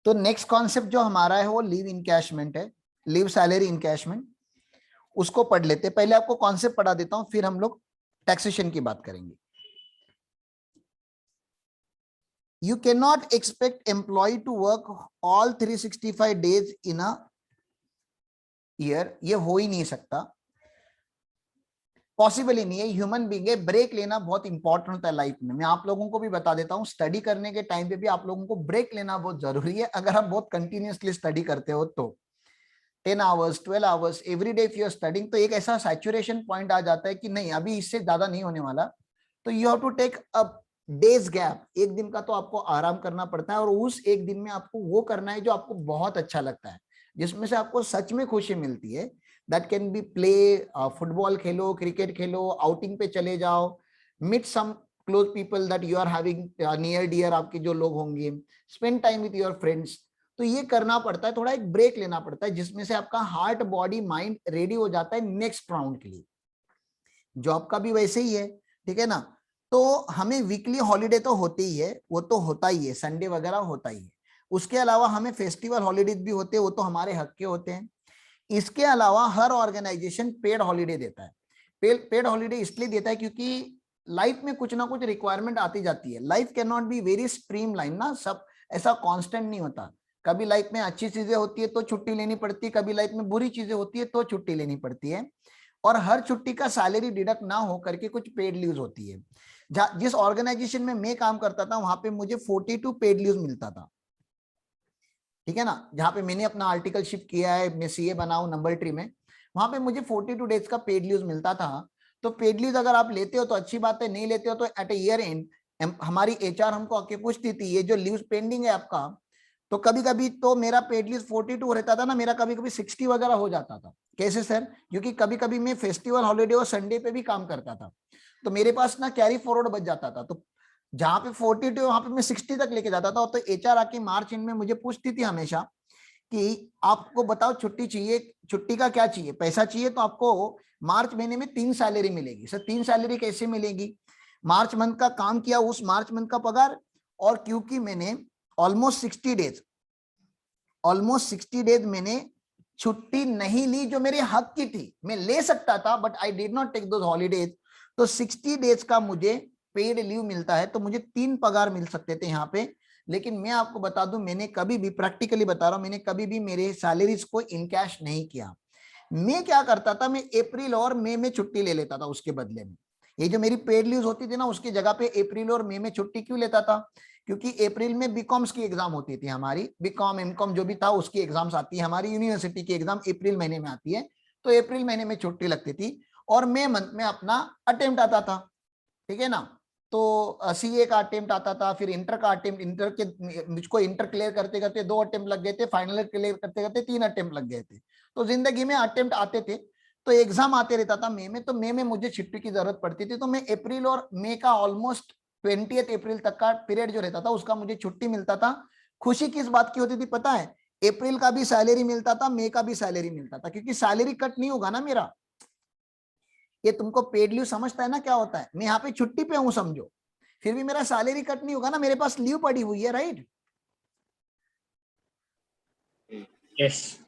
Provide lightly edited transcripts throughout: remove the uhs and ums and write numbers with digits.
तो next concept जो हमारा है वो लीव इनकैशमेंट है, लीव सैलरी इनकैशमेंट। उसको पढ़ लेते हैं। पहले आपको कॉन्सेप्ट पढ़ा देता हूं, फिर हम लोग टैक्सेशन की बात करेंगे। You cannot expect employee to work all 365 days in a year. ये हो ही नहीं सकता, पॉसिबल ही नहीं है। ह्यूमन बीइंग है, ब्रेक लेना बहुत इंपॉर्टेंट होता है लाइफ में। मैं आप लोगों को भी बता देता हूँ, स्टडी करने के टाइम पे भी आप लोगों को ब्रेक लेना बहुत जरूरी है। अगर आप बहुत कंटिन्यूअसली स्टडी करते हो तो 10 hours 12 hours every day if you are studying, तो एक ऐसा सैचुरेशन पॉइंट आ जाता है कि नहीं अभी इससे ज्यादा नहीं होने वाला। तो you have to take a day's gap, एक दिन का तो आपको आराम करना पड़ता है, और उस एक दिन में आपको वो करना है जो आपको बहुत अच्छा लगता है, जिसमें से आपको सच में खुशी मिलती है। That can be play, football खेलो, क्रिकेट खेलो, आउटिंग पे चले जाओ, meet some close people that you are having near dear, आपके जो लोग होंगे, spend time with your friends. तो ये करना पड़ता है, थोड़ा एक ब्रेक लेना पड़ता है, जिसमें से आपका हार्ट बॉडी माइंड रेडी हो जाता है नेक्स्ट राउंड के लिए। जॉब का भी वैसे ही है, ठीक है ना। तो हमें वीकली हॉलीडे तो होते ही है, वो तो होता ही है, संडे वगैरह होता ही है। उसके अलावा हमें फेस्टिवल हॉलीडेज भी होते हैं, वो तो हमारे हक के होते हैं। इसके अलावा हर ऑर्गेनाइजेशन पेड हॉलीडे देता है। पेड हॉलीडे इसलिए देता है क्योंकि लाइफ में कुछ ना कुछ रिक्वायरमेंट आती जाती है। Life can not be very stream line ना, सब ऐसा कांस्टेंट नहीं होता। कभी लाइफ में अच्छी चीजें होती है तो छुट्टी लेनी पड़ती है, कभी लाइफ में बुरी चीजें होती है तो छुट्टी लेनी पड़ती है। और हर छुट्टी का सैलरी डिडक्ट ना हो करके कुछ पेड लीव्स होती है। जिस ऑर्गेनाइजेशन में मैं काम करता था वहां पे मुझे 42 पेड लीव्स मिलता था, ठीक है ना। जहां पे मैंने अपना आर्टिकलशिप किया है, मैं सीए बना हूं नंबर ट्री में, वहां पे मुझे 42 डेज का पेड लीव्स मिलता था। तो पेड लीव्स अगर आप लेते हो तो अच्छी बात है, नहीं लेते हो तो एट ईयर एंड हमारी एचआर हमको आके पूछती थी ये जो लीव्स पेंडिंग है आपका। तो कभी कभी तो मेरा पेड लीव 42 रहता था ना, मेरा कभी कभी 60 वगैरह हो जाता था। कैसे सर? क्योंकि कभी कभी मैं फेस्टिवल हॉलीडे और संडे पे भी काम करता था, तो मेरे पास ना कैरी फॉरवर्ड बच जाता था। तो जहां पे 42 वहां पे मैं 60 तक लेके जाता था। तो एचआर आके मार्च एंड में मुझे पूछती थी हमेशा कि आपको बताओ छुट्टी चाहिए, छुट्टी का क्या चाहिए, पैसा चाहिए, तो आपको मार्च महीने में 3 सैलरी मिलेगी। सर 3 सैलरी कैसे मिलेगी? मार्च मंथ का काम किया उस मार्च मंथ का पगार, और क्योंकि मैंने ऑलमोस्ट 60 डेज मैंने छुट्टी नहीं ली जो मेरे हक की थी। मैं ले सकता था but I did not take those holidays. तो 60 डेज का मुझे पेड लीव मिलता है, तो मुझे 3 पगार मिल सकते थे यहाँ पे। लेकिन मैं आपको बता दूं, मैंने कभी भी, प्रैक्टिकली बता रहा हूं, मैंने कभी भी मेरे सैलरीज को इनकैश नहीं किया। मैं क्या करता था, मैं अप्रैल और मई में छुट्टी ले लेता था उसके बदले में। ये जो मेरी पेड लीव्स होती थी ना, उसकी जगह पे अप्रैल और मई में छुट्टी क्यों लेता था? क्योंकि अप्रैल में बीकॉम्स की एग्जाम होती थी हमारी, बीकॉम एमकॉम जो भी था उसकी एग्जाम्स आती है, हमारी यूनिवर्सिटी की एग्जाम अप्रैल महीने में आती है। तो अप्रैल महीने में छुट्टी लगती थी, और मई मंथ में अपना अटेम्प्ट आता था, ठीक है ना। तो सीए का अटेम्प्ट आता था, फिर इंटर का अटेम्प्ट, इंटर के मुझको इंटर क्लियर करते करते 2 अटेम्प्ट लग गए थे, फाइनल क्लियर करते करते 3 अटेम्प्ट लग गए थे। तो जिंदगी में अटेम्प्ट आते थे, तो एग्जाम आते रहता था मई में। तो मई में मुझे छुट्टी की जरूरत पड़ती थी, तो मैं अप्रैल और मई का ऑलमोस्ट 20 अप्रैल तक का पीरियड जो रहता था उसका मुझे छुट्टी मिलता था। खुशी किस बात की होती थी पता है? अप्रैल का भी सैलरी मिलता था, मई का भी सैलरी मिलता था, क्योंकि सैलरी कट नहीं होगा ना मेरा। ये तुमको पेड लीव समझता है ना क्या होता है? मैं यहाँ पे छुट्टी पे हूं समझो, फिर भी मेरा सैलरी कट नहीं होगा ना, मेरे पास लीव पड़ी हुई है, राइट? Yes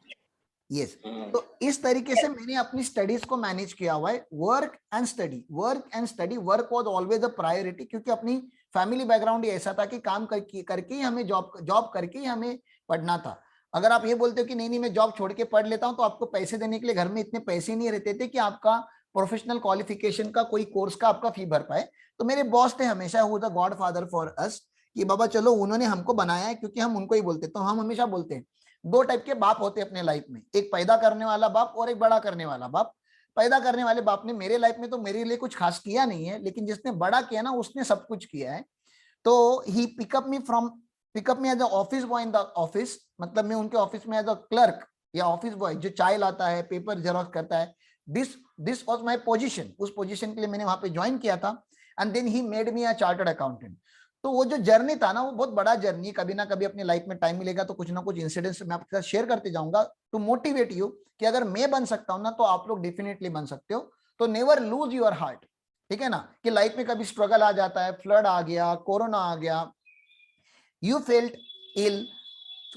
yes. तो इस तरीके से मैंने अपनी स्टडीज को मैनेज किया हुआ है। Work and study, work and study, work was always a priority, क्योंकि अपनी फैमिली बैकग्राउंड ही ऐसा था कि काम करके ही हमें जॉब करके ही हमें पढ़ना था। अगर आप ये बोलते हो कि नहीं नहीं मैं जॉब छोड़ के पढ़ लेता हूं, तो आपको पैसे देने के लिए घर में इतने पैसे नहीं रहते थे कि आपका प्रोफेशनल क्वालिफिकेशन का कोई कोर्स का आपका फी भर पाए। तो मेरे बॉस थे हमेशा, who the God father for us, कि बाबा चलो उन्होंने हमको बनाया है, क्योंकि हम उनको ही बोलते। तो हम हमेशा बोलते हैं 2 टाइप के बाप होते हैं अपने लाइफ में, एक पैदा करने वाला बाप और एक बड़ा करने वाला बाप। पैदा करने वाले बाप ने मेरे लाइफ में तो मेरे लिए कुछ खास किया नहीं है, लेकिन जिसने बड़ा किया ना उसने सब कुछ किया है। तो he pick up me as a office boy in the office, मतलब मैं उनके ऑफिस में एज अ क्लर्क या ऑफिस बॉय जो चाय लाता है, पेपर जेरोक्स करता है। This this was my position. उस पोजीशन के लिए मैंने वहां पे ज्वाइन किया था, and then he made me a chartered accountant. तो वो जो जर्नी था ना, वो बहुत बड़ा जर्नी है। कभी ना कभी अपनी लाइफ में टाइम मिलेगा तो कुछ ना कुछ इंसिडेंट्स मैं आपके साथ शेयर करते जाऊंगा, टू मोटिवेट यू कि अगर मैं बन सकता हूं ना तो आप लोग डेफिनेटली बन सकते हो। तो नेवर लूज योर हार्ट, ठीक है ना। कि लाइफ में कभी स्ट्रगल आ जाता है, फ्लड आ गया, कोरोना आ गया, यू फेल्ट इल,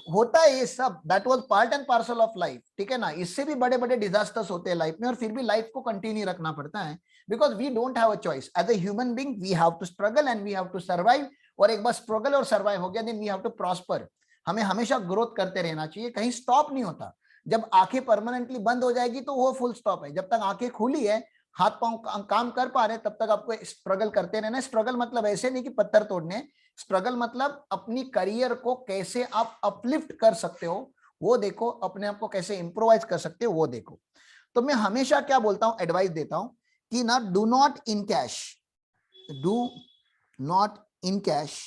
होता है ये सब, that was part and parcel of life, ठीक है ना। इससे भी बड़े बड़े डिजास्टर्स होते हैं लाइफ में, और फिर भी लाइफ को कंटिन्यू रखना पड़ता है, because we don't have a choice. As a human being we have to struggle and we have to survive, और एक बार स्ट्रगल और सर्वाइव हो गया then we have to prosper. हमें हमेशा ग्रोथ करते रहना चाहिए, कहीं स्टॉप नहीं होता। जब आंखें परमानेंटली बंद हो जाएगी तो वो फुल स्टॉप है, जब तक आंखें खुली है, हाथ पांव काम कर पा रहे, तब तक आपको स्ट्रगल करते रहना। स्ट्रगल मतलब ऐसे नहीं कि पत्थर तोड़ने, स्ट्रगल मतलब अपनी करियर को कैसे आप अपलिफ्ट कर सकते हो वो देखो, अपने आप को कैसे इंप्रोवाइज कर सकते हो वो देखो। तो मैं हमेशा क्या बोलता हूं, एडवाइस देता हूं कि ना, do not encash, do not encash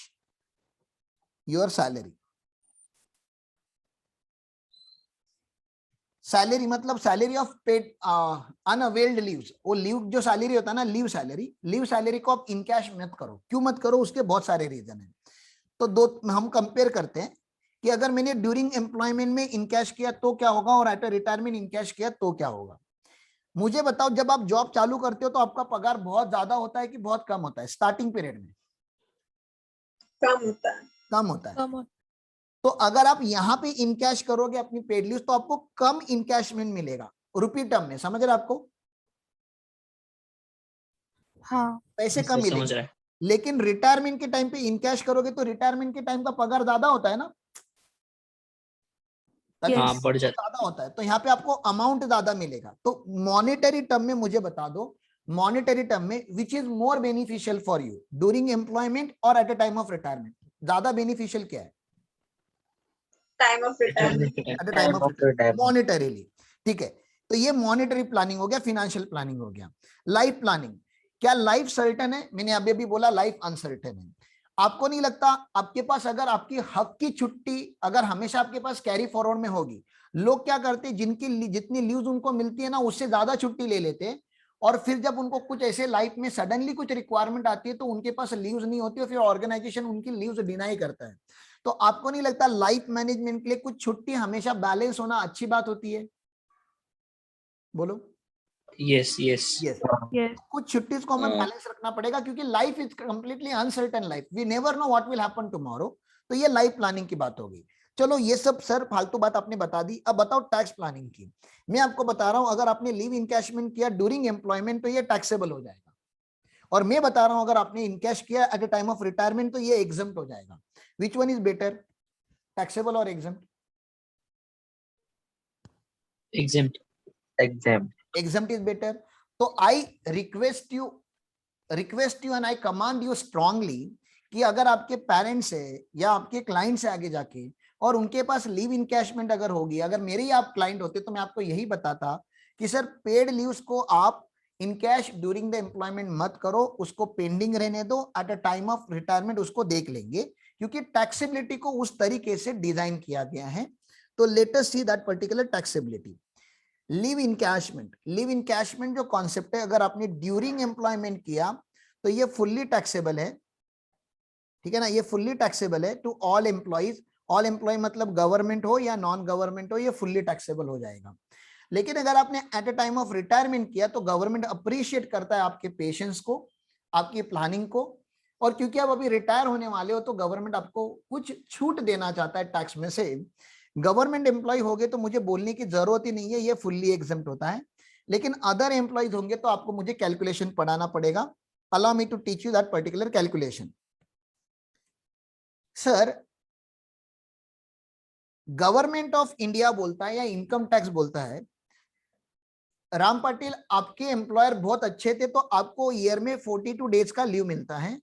your salary. Salary मतलब salary of paid unavailed leaves, वो लीव जो सैलरी होता है ना, लीव सैलरी को आप इन कैश मत करो। क्यों मत करो, उसके बहुत सारे रीजन है। तो दो हम कंपेयर करते हैं कि अगर मैंने ड्यूरिंग एम्प्लॉयमेंट में इन कैश किया तो क्या होगा, और एट रिटायरमेंट इन कैश किया तो क्या होगा। मुझे बताओ, जब आप जॉब चालू करते हो तो आपका पगार बहुत ज्यादा होता है कि बहुत कम होता है स्टार्टिंग पीरियड में? कम होता है। कम होता है। तो अगर आप यहाँ पे इन कैश करोगे अपनी पेड लीव, तो आपको कम इनकैशमेंट मिलेगा रुपी टर्म में, समझ रहे आपको? हाँ पैसे कम समझ मिलेंगे। रहा है। लेकिन रिटायरमेंट के टाइम पे इन कैश करोगे तो रिटायरमेंट के टाइम का पगार ज्यादा होता है ना, हाँ बढ़ जाता ज्यादा होता है, तो यहाँ पे आपको अमाउंट ज्यादा मिलेगा। तो मॉनेटरी टर्म में मुझे बता दो, मॉनेटरी टर्म में which is more beneficial for you during employment और at a time of retirement, ज्यादा बेनिफिशियल क्या है? Time of retirement. है। At a time of retirement, monetarily. ठीक है, तो ये मॉनेटरी प्लानिंग हो गया, फाइनेंशियल प्लानिंग हो गया। लाइफ प्लानिंग, क्या लाइफ सर्टेन है? मैंने अभी अभी बोला लाइफ अनसर्टेन है। आपको नहीं लगता आपके पास अगर आपकी हक की छुट्टी अगर हमेशा आपके पास कैरी फॉरवर्ड में होगी, लोग क्या करते हैं, जिनकी जितनी लीव्स उनको मिलती है ना, उससे ज्यादा छुट्टी ले लेते हैं, और फिर जब उनको कुछ ऐसे लाइफ में सडनली कुछ रिक्वायरमेंट आती है तो उनके पास लीव्स नहीं होती, और फिर ऑर्गेनाइजेशन उनकी लीव्स डिनाई करता है। तो आपको नहीं लगता लाइफ मैनेजमेंट के लिए कुछ छुट्टी हमेशा बैलेंस होना अच्छी बात होती है? बोलो। Yes yes yes, yes. कुछ छुट्टीज को हमें बैलेंस रखना पड़ेगा, क्योंकि life is completely uncertain life, we never know what will happen tomorrow. तो ये लाइफ प्लानिंग की बात होगी। चलो ये सब सर फालतू बात आपने बता दी, अब बताओ टैक्स प्लानिंग की। मैं आपको बता रहा हूं, अगर आपने लीव इनकैशमेंट किया ड्यूरिंग एम्प्लॉयमेंट तो ये टैक्सेबल हो जाएगा, और मैं बता रहा हूं अगर आपने इनकैश किया at a time of retirement तो ये एग्जम्प्ट हो जाएगा। Which one is better, taxable और exempt? Exempt. exempt is better. तो I request you and I command you strongly कि अगर आपके पेरेंट्स है या आपके क्लाइंट से आगे जाके और उनके पास लीव इनकैशमेंट अगर होगी, अगर मेरे ही आप क्लाइंट होते तो मैं आपको यही बताता कि सर पेड लीव्स को आप in cash during the employment मत करो, उसको पेंडिंग रहने दो, eight a time of retirement उसको देख लेंगे, क्योंकि टैक्सेबिलिटी को उस तरीके से डिजाइन किया गया है। तो let us see that particular taxability. Live encashment जो कॉन्सेप्ट है, अगर आपने ड्यूरिंग एम्प्लॉयमेंट किया तो ये फुल्ली टैक्सेबल है, ठीक है ना, ये फुल्ली टैक्सेबल है to all employees. All employ मतलब गवर्नमेंट हो या नॉन गवर्नमेंट हो, ये फुल्ली टैक्सेबल हो जाएगा। लेकिन अगर आपने eight a time of retirement किया तो गवर्नमेंट अप्रिशिएट करता है आपके पेशेंस को, आपकी प्लानिंग को, और क्योंकि आप अभी रिटायर होने वाले हो तो गवर्नमेंट आपको कुछ छूट देना चाहता है टैक्स में से। गवर्नमेंट एम्प्लॉय हो गए तो मुझे बोलने की जरूरत ही नहीं है, ये फुल्ली एग्जम्प्ट होता है। लेकिन अदर एम्प्लॉयज होंगे तो आपको मुझे कैलकुलेशन पढ़ाना पड़ेगा। Allow me to teach you that particular calculation. Sir government of India बोलता है या इनकम टैक्स बोलता है, राम पाटिल आपके एम्प्लॉयर बहुत अच्छे थे तो आपको ईयर में 42 डेज का लीव मिलता है।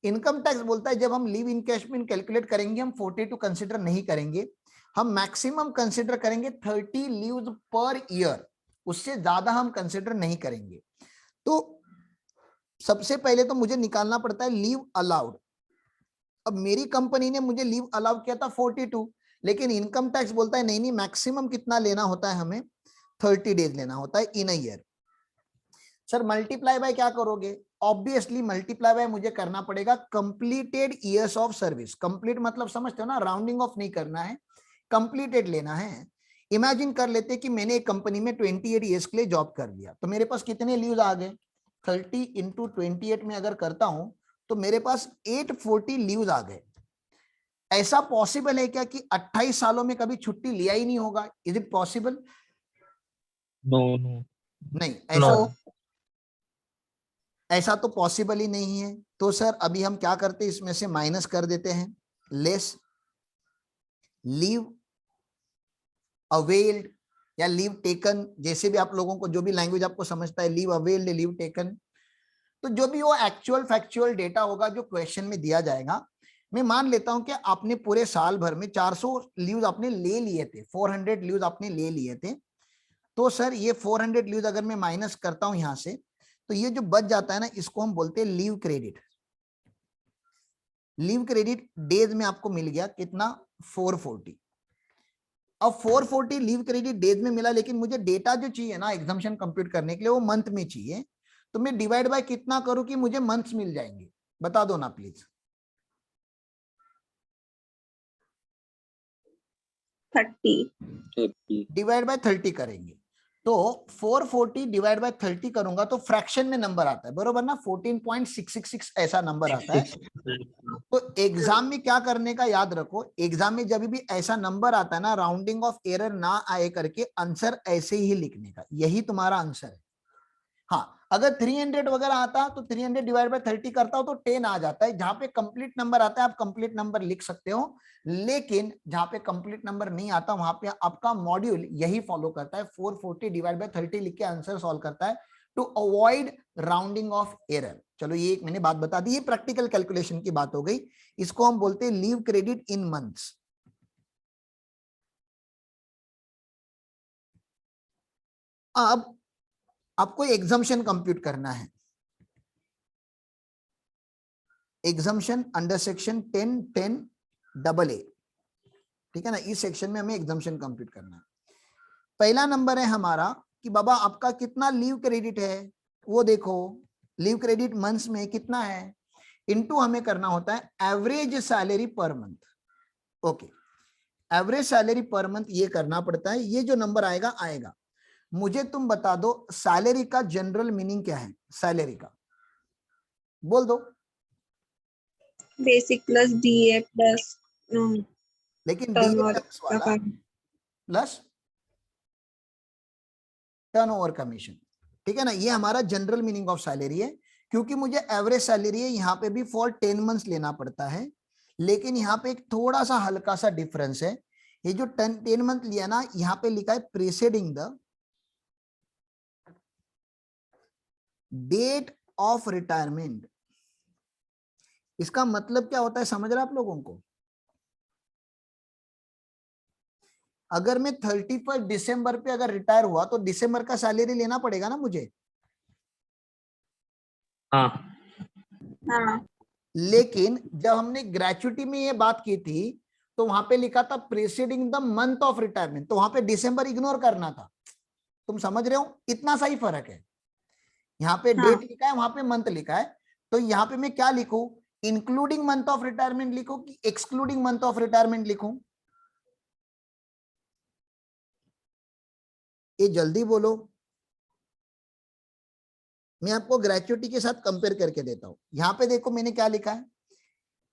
इनकम टैक्स बोलता है जब हम लीव इनकैशमेंट कैलकुलेट करेंगे हम 42 कंसिडर नहीं करेंगे, हम मैक्सिमम कंसिडर करेंगे 30 लीव्स पर ईयर, उससे ज्यादा हम कंसिडर नहीं करेंगे। तो सबसे पहले तो मुझे निकालना पड़ता है लीव अलाउड। अब मेरी कंपनी ने मुझे लीव अलाउ किया था 42, लेकिन इनकम टैक्स बोलता है नहीं नहीं, मैक्सिमम कितना लेना होता है, हमें 30 डेज लेना होता है in a year. Sir multiply by क्या करोगे? ऑब्वियसली मल्टीप्लाई बाय मुझे करना पड़ेगा completed years of service. Complete मतलब समझते हो ना, राउंडिंग ऑफ नहीं करना है, कंप्लीटेड लेना है। इमेजिन कर लेते कि मैंने एक कंपनी में 28 ईयर्स के लिए जॉब कर लिया, तो मेरे पास कितने लीव्स आ गए? 30 इंटू 28 में अगर करता हूं तो मेरे पास 840 लीव्स आ गए। ऐसा पॉसिबल है क्या कि 28 सालों में कभी छुट्टी लिया ही नहीं होगा? Is it possible? No, no, नहीं, ऐसा no. ऐसा तो पॉसिबल ही नहीं है। तो सर अभी हम क्या करते हैं, इसमें से माइनस कर देते हैं, लेस लीव अवेल्ड या लीव टेकन, जैसे भी आप लोगों को जो भी लैंग्वेज आपको समझता है, लीव अवेल्ड, लीव टेकन। तो जो भी वो एक्चुअल फैक्चुअल डेटा होगा जो क्वेश्चन में दिया जाएगा, मैं मान लेता हूं कि आपने पूरे साल भर में 400 लीव्स आपने ले लिए थे, 400 लीव्स आपने ले लिए थे। तो सर ये 400 लीव्स अगर मैं माइनस करता हूं यहां से, तो ये जो बच जाता है ना, इसको हम बोलते हैं leave credit. Leave credit days में आपको मिल गया कितना? 440। अब 440 लीव क्रेडिट डेज में मिला, लेकिन मुझे डेटा जो चाहिए ना एग्जाम्पशन कंप्यूट करने के लिए, वो मंथ में चाहिए। तो मैं डिवाइड बाय कितना करूं कि मुझे मंथ्स मिल जाएंगे? बता दो ना प्लीज। 30 डिवाइड बाय 30 करेंगे तो 440 डिवाइड बाय 30 करूंगा तो फ्रैक्शन में नंबर आता है, बरोबर ना? 14.666 ऐसा नंबर आता है। तो एग्जाम में क्या करने का याद रखो, एग्जाम में जब भी ऐसा नंबर आता है ना, राउंडिंग ऑफ एरर ना आए करके आंसर ऐसे ही लिखने का, यही तुम्हारा आंसर है। हाँ, अगर 300 वगैरह आता तो 300 डिवाइड बाय 30 करता हो तो 10 आ जाता है। जहां पे कंप्लीट नंबर आता है आप कंप्लीट नंबर लिख सकते हो, लेकिन जहां पे कंप्लीट नंबर नहीं आता वहां पे आपका मॉड्यूल यही फॉलो करता है, 440 डिवाइड बाय 30 लिख के आंसर सॉल्व करता है, to avoid rounding off error. चलो ये एक मैंने बात बता दी, ये प्रैक्टिकल कैलकुलेशन की बात हो गई। इसको हम बोलते हैं लीव क्रेडिट इन मंथ्स। अब आपको एग्जम्पशन कंप्यूट करना है, एग्जम्पशन अंडर सेक्शन 10(10)(a), ठीक है ना? इस सेक्शन में हमें एग्जम्पशन कंप्यूट करना है। पहला नंबर है हमारा कि बाबा आपका कितना लीव क्रेडिट है, वो देखो। लीव क्रेडिट मंथ्स में कितना है, इनटू हमें करना होता है average salary per month. Okay, average salary per month ये करना पड़ता है, ये जो नंबर आएगा आएगा। मुझे तुम बता दो सैलरी का जनरल मीनिंग क्या है? सैलरी का बोल दो। बेसिक प्लस डीए प्लस लेकिन टर्न डीए और प्लस वाला प्लस टर्नओवर कमीशन, ठीक है ना? ये हमारा जनरल मीनिंग ऑफ सैलरी है। क्योंकि मुझे एवरेज सैलरी है, यहाँ पे भी फॉर 10 मंथ्स लेना पड़ता है, लेकिन यहाँ पे एक थोड़ा सा हल्का सा डिफरेंस है। ये जो 10 मंथ लिया ना, यहाँ पे लिखा है preceding the date of retirement. इसका मतलब क्या होता है, समझ रहे आप लोगों को? अगर मैं 31 दिसंबर पे अगर रिटायर हुआ तो दिसंबर का सैलरी लेना पड़ेगा ना मुझे। हाँ, हाँ लेकिन जब हमने ग्रेचुइटी में ये बात की थी तो वहां पे लिखा था preceding the month of retirement, तो वहां पे दिसंबर इग्नोर करना था। तुम समझ रहे हो, इतना सा ही फर्क है। यहाँ पे हाँ डेट लिखा है, वहां पे मंथ लिखा है। तो यहाँ पे मैं क्या लिखूं, इंक्लूडिंग मंथ ऑफ रिटायरमेंट लिखूं कि एक्सक्लूडिंग मंथ ऑफ रिटायरमेंट लिखूं? ये जल्दी बोलो। मैं आपको ग्रेचुइटी के साथ कंपेयर करके देता हूं। यहाँ पे देखो मैंने क्या लिखा है,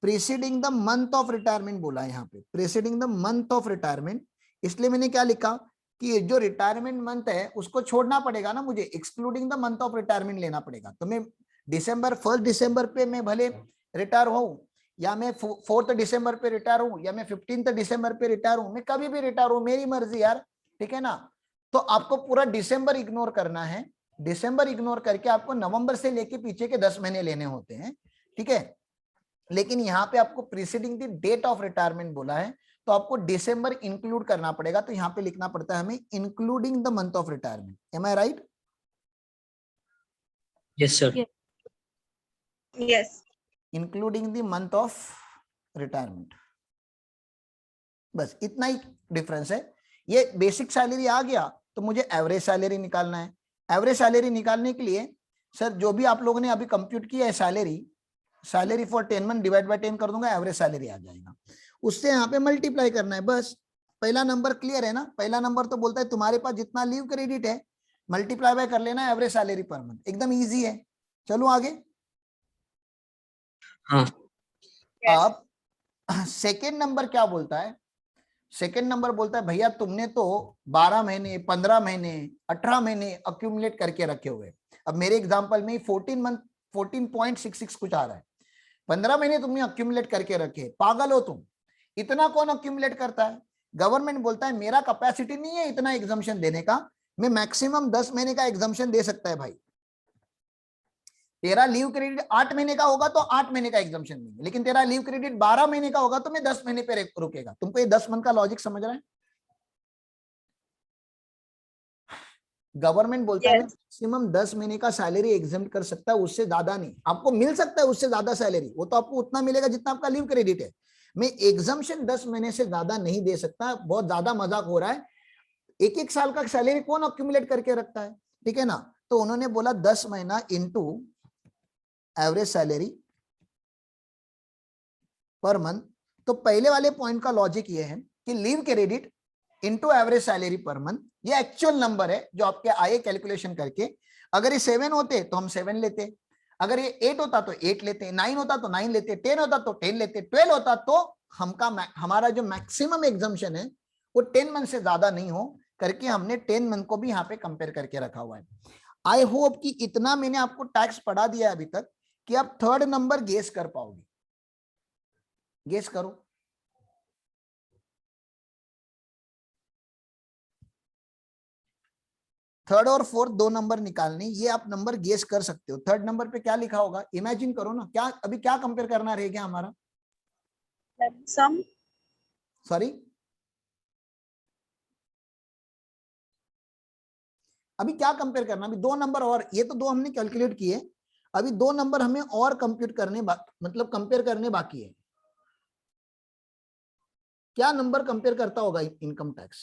preceding the month of retirement बोला है, यहाँ पे preceding the month of retirement. इसलिए मैंने क्या लिखा कि जो रिटायरमेंट मंथ है उसको छोड़ना पड़ेगा ना मुझे, excluding the month of retirement लेना पड़ेगा। तो मैं फर्स्ट दिसंबर पे मैं भले रिटायर हूं, या मैं 4th दिसंबर पे रिटायर हूं, या मैं 15th दिसंबर पे रिटायर हूं, मैं कभी भी रिटायर हूं, मेरी मर्जी यार, ठीक है ना? तो आपको पूरा दिसंबर इग्नोर करना है। दिसंबर इग्नोर करके आपको नवंबर से लेके पीछे के 10 महीने लेने होते हैं, ठीक है? लेकिन यहाँ पे आपको preceding the date of retirement बोला है, तो आपको दिसंबर इंक्लूड करना पड़ेगा। तो यहाँ पे लिखना पड़ता है हमें including the month of retirement. Am I right? yes sir. Yes including the month of retirement. बस इतना ही डिफरेंस है। ये बेसिक सैलरी आ गया तो मुझे एवरेज सैलरी निकालना है। एवरेज सैलरी निकालने के लिए सर जो भी आप लोगों ने अभी कंप्यूट किया है salary for 10 month divide by 10 कर दूंगा, एवरेज सैलरी आ जाएगा। उससे यहाँ पे मल्टीप्लाई करना है बस। पहला नंबर क्लियर है ना? पहला नंबर तो बोलता है तुम्हारे पास जितना लीव क्रेडिट है मल्टीप्लाई बाय कर लेना एवरेज सैलरी पर मंथ, एकदम इजी है। चलो आगे। हाँ, यस अब सेकेंड नंबर क्या बोलता है? सेकेंड नंबर बोलता है भैया तुमने तो 12 महीने, 15 महीने, 18 महीने अक्यूमुलेट करके रखे हुए। अब मेरे एग्जांपल में 14 मंथ 14.66 कुछ आ रहा है। 15 महीने तुमने अक्यूमुलेट करके रखे, पागल हो तुम? इतना कौन अक्यूमुलेट करता है? गवर्नमेंट बोलता है मेरा कैपेसिटी नहीं है इतना एग्जाम्शन देने का, मैं मैक्सिमम 10 महीने का एग्जाम्शन दे सकता है भाई। तेरा लीव क्रेडिट 8 महीने का होगा तो 8 महीने का एग्जाम्शन नहीं, लेकिन तेरा लीव क्रेडिट 12 महीने का होगा तो मैं 10 महीने पे रुकेगा। तुमको ये 10 मंथ का लॉजिक समझ रहा है? गवर्नमेंट बोलता है मैक्सिमम 10 महीने का सैलरी एग्जाम्प्ट कर सकता है, उससे ज्यादा नहीं। आपको मिल सकता है उससे ज्यादा सैलरी, वो तो आपको उतना मिलेगा जितना आपका लीव क्रेडिट है। मैं एग्जाम्शन 10 महीने से ज्यादा नहीं दे सकता, बहुत ज्यादा मजाक हो रहा है। एक एक साल का सैलरी कौन अक्यूमुलेट करके रखता है? ठीक है ना? तो उन्होंने बोला 10 महीना into average salary per month. तो पहले वाले पॉइंट का लॉजिक ये है कि leave credit into average salary per month, ये एक्चुअल नंबर है जो आपके आए कैलकुलेशन करके। अगर ये 7 होते तो हम 7 लेते, अगर ये 8 होता तो 8 लेते, 9 होता तो 9 लेते, 10 होता तो 10 लेते, 12 होता तो हमारा जो मैक्सिमम एग्जाम्शन है वो 10 मंथ से ज्यादा नहीं हो करके हमने 10 मंथ को भी यहाँ पे कंपेयर करके रखा हुआ है। आई होप कि इतना मैंने आपको टैक्स पढ़ा दिया है अभी तक कि आप थर्ड नंबर गेस कर पाओगे। गेस करो। थर्ड और फोर्थ दो नंबर निकालने, ये आप नंबर गेस कर सकते हो। थर्ड नंबर पे क्या लिखा होगा इमेजिन करो ना, क्या अभी क्या कंपेयर करना रहेगा हमारा? सम। सॉरी, अभी क्या कंपेयर करना? अभी दो नंबर और, ये तो दो हमने कैलकुलेट किए, अभी दो नंबर हमें और कंप्यूट करने मतलब कंपेयर करने बाकी है। क्या नंबर कंपेयर करता होगा इनकम टैक्स?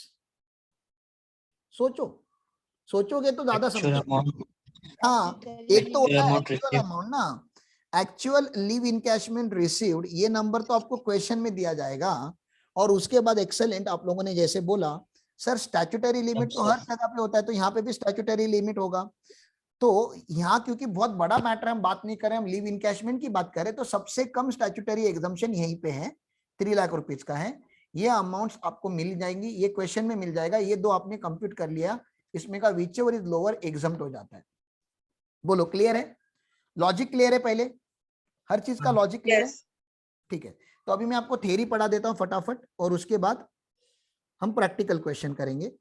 सोचो, सोचोगे तो ज्यादा एक्चुअल समझोगे। अमाउंट, हाँ, एक तो होता है अमाउंट एक्चुअल रिसीव। अमाउंट ना, एक्चुअल लीव इनकैशमेंट रिसीव्ड, ये नंबर तो आपको क्वेश्चन में दिया जाएगा। और उसके बाद एक्सेलेंट, आप लोगों ने जैसे बोला सर स्टैट्यूटरी लिमिट तो हर जगह पे होता है, तो यहाँ पे भी स्टैट्यूटरी लिमिट होगा। तो यहाँ क्योंकि बहुत बड़ा मैटर हम बात नहीं करें, हम लीव इनकैशमेंट की बात करें, तो सबसे कम स्टैट्यूटरी एग्जाम्पशन यहीं पे है, 3 लाख रुपीज का है। ये अमाउंट्स आपको मिल जाएंगी, ये क्वेश्चन में मिल जाएगा। ये दो आपने कंप्यूट कर लिया, इसमें का which ever is lower exempt हो जाता है। बोलो क्लियर है? लॉजिक क्लियर है? पहले हर चीज का लॉजिक क्लियर है? यस। ठीक है, तो अभी मैं आपको थ्योरी पढ़ा देता हूं फटाफट, और उसके बाद हम प्रैक्टिकल क्वेश्चन करेंगे।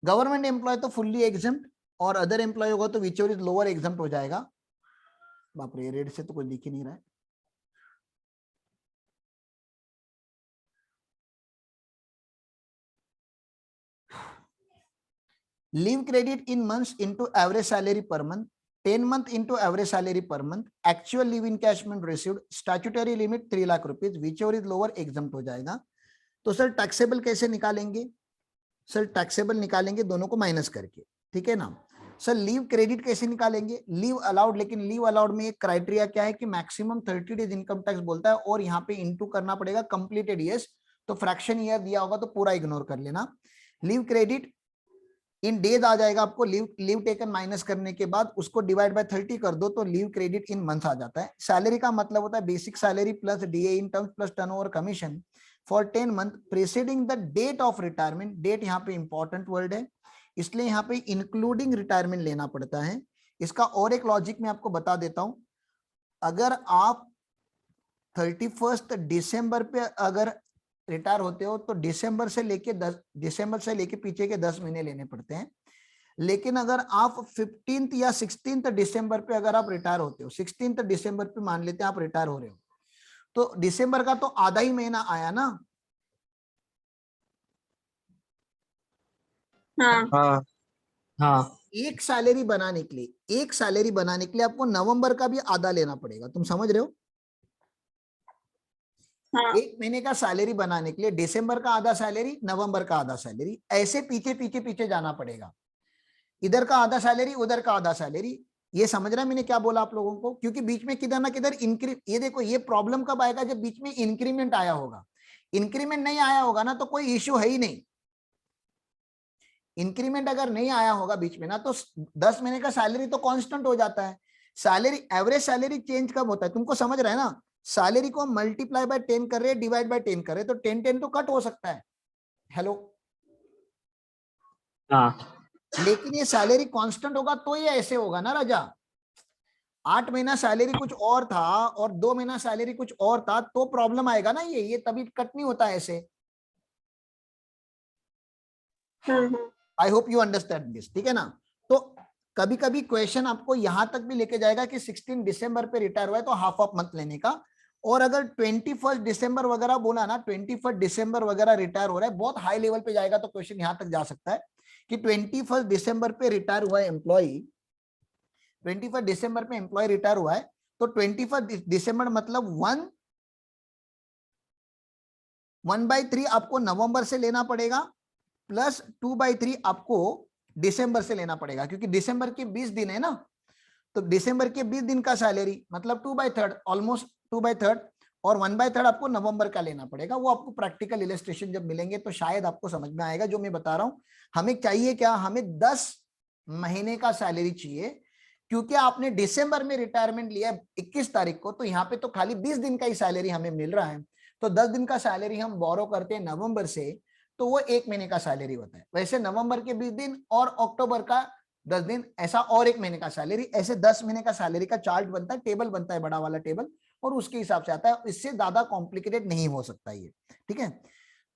गवर्नमेंट एम्प्लॉय तो फुल्ली एग्जम्प्ट, और अदर एम्प्लॉय होगा तो which ever is lower exempt हो जाएगा। बाप रे, रेड से तो कुछ दिख ही नहीं रहा है। Leave credit in months into average salary per month, 10 month into average salary per month, actual leave encashment received, statutory limit 3 lakh rupees, which ever is lower exempt हो जाएगा। तो सर टैक्सेबल कैसे निकालेंगे? सर टैक्सेबल निकालेंगे दोनों को minus करके, ठीक है ना। सर लीव क्रेडिट कैसे निकालेंगे? लीव अलाउड, लेकिन लीव अलाउड में एक क्राइटेरिया क्या है कि मैक्सिमम 30 डेज इनकम टैक्स बोलता है, और यहाँ पे इनटू करना पड़ेगा कंप्लीटेड ईयर्स, तो फ्रैक्शन ईयर दिया होगा तो पूरा इग्नोर कर लेना। लीव क्रेडिट इन डेज आ जाएगा आपको, लीव टेकन माइनस करने के बाद उसको डिवाइड बाय 30 कर दो तो लीव क्रेडिट इन मंथ आ जाता है। सैलरी का मतलब होता है basic salary plus DA in terms plus turnover commission for 10 month preceding the date of retirement. Date यहाँ पे इंपॉर्टेंट वर्ड है, इसलिए यहाँ पे इंक्लूडिंग रिटायरमेंट लेना पड़ता है। इसका और एक लॉजिक मैं आपको बता देता हूं, अगर आप 31 दिसंबर पे अगर रिटायर होते हो तो दिसंबर से लेके पीछे के 10 महीने लेने पड़ते हैं। लेकिन अगर आप 15 या 16 दिसंबर पे अगर आप रिटायर होते हो, 16 दिसंबर पे मान लेते हैं आप रिटायर हो रहे हो, तो दिसंबर का तो आधा ही महीना आया ना। हाँ। हाँ हाँ, एक सैलरी बनाने के लिए, एक सैलरी बनाने के लिए आपको नवंबर का भी आधा लेना पड़ेगा, तुम समझ रहे हो? हाँ। एक महीने का सैलरी बनाने के लिए दिसंबर का आधा सैलरी, नवंबर का आधा सैलरी, ऐसे पीछे पीछे पीछे जाना पड़ेगा। इधर का आधा सैलरी, उधर का आधा सैलरी। ये समझ रहा है मैंने क्या बोला आप लोगों को? क्योंकि बीच में किधर ना किधर ये देखो, ये प्रॉब्लम कब आएगा? जब बीच में इंक्रीमेंट आया होगा। इंक्रीमेंट नहीं आया होगा ना तो कोई इश्यू है ही नहीं। इंक्रीमेंट अगर नहीं आया होगा बीच में ना, तो 10 महीने का सैलरी तो कांस्टेंट हो जाता है। सैलरी, एवरेज सैलरी चेंज कब होता है, तुमको समझ रहा है ना, सैलरी को मल्टीप्लाई बाय 10 कर रहे हैं, डिवाइड बाय 10 कर रहे हैं, तो 10 तो कट हो सकता है। हेलो, हाँ लेकिन ये सैलरी कांस्टेंट होगा तो ये ऐसे होगा ना राजा, 8 महीना सैलरी कुछ और था और 2 महीना सैलरी कुछ और था, तो प्रॉब्लम आएगा ना, ये तभी कट नहीं होता ऐसे। I hope you understand this, ठीक है ना। तो कभी कभी क्वेश्चन आपको यहां तक भी लेके जाएगा कि 16 दिसंबर पे रिटायर हुआ है तो हाफ ऑफ मंथ लेने का, और अगर 21 दिसंबर वगैरह बोला ना, 21 दिसंबर वगैरह रिटायर हो रहा है, बहुत हाई लेवल पे जाएगा तो क्वेश्चन यहां तक जा सकता है कि 21 दिसंबर पे रिटायर हुआ है एम्प्लॉय, 21 दिसंबर पे एम्प्लॉय रिटायर हुआ है, तो 21 दिसंबर मतलब 1/3 आपको नवंबर से लेना पड़ेगा, प्लस 2/3 आपको दिसंबर से लेना पड़ेगा, क्योंकि दिसंबर के 20 दिन है ना, तो दिसंबर के 20 दिन का सैलरी मतलब 2/3, ऑलमोस्ट 2/3, और 1/3 आपको नवंबर का लेना पड़ेगा। वो आपको प्रैक्टिकल इलस्ट्रेशन जब मिलेंगे तो शायद आपको समझ में आएगा जो मैं बता रहा हूं। हमें चाहिए क्या, हमें 10 महीने का सैलरी चाहिए, क्योंकि आपने दिसंबर में रिटायरमेंट लिया 21 तारीख को, तो यहाँ पे तो खाली 20 दिन का ही सैलरी हमें मिल रहा है, तो 10 दिन का सैलरी हम बोरो करते हैं नवंबर से, तो वो 1 महीने का सैलरी होता है। वैसे नवंबर के 20 दिन और अक्टूबर का 10 दिन, ऐसा और 1 महीने का सैलरी, ऐसे 10 महीने का सैलरी का चार्ट बनता है, टेबल बनता है, बड़ा वाला टेबल, और उसके हिसाब से आता है, इससे ज्यादा कॉम्प्लिकेटेड नहीं हो सकता ये, ठीक है।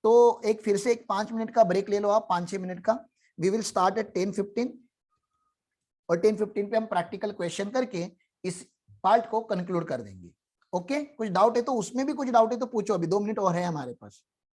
तो एक फिर से एक 5 मिनट का ब्रेक ले लो आप, 5-6 मिनट का। वी विल स्टार्ट एट 10:15, और 10:15 पे हम प्रैक्टिकल क्वेश्चन करके इस पार्ट को कंक्लूड कर देंगे। ओके, कुछ डाउट है तो, उसमें भी कुछ डाउट है तो पूछो, अभी 2 मिनट और है हमारे पास।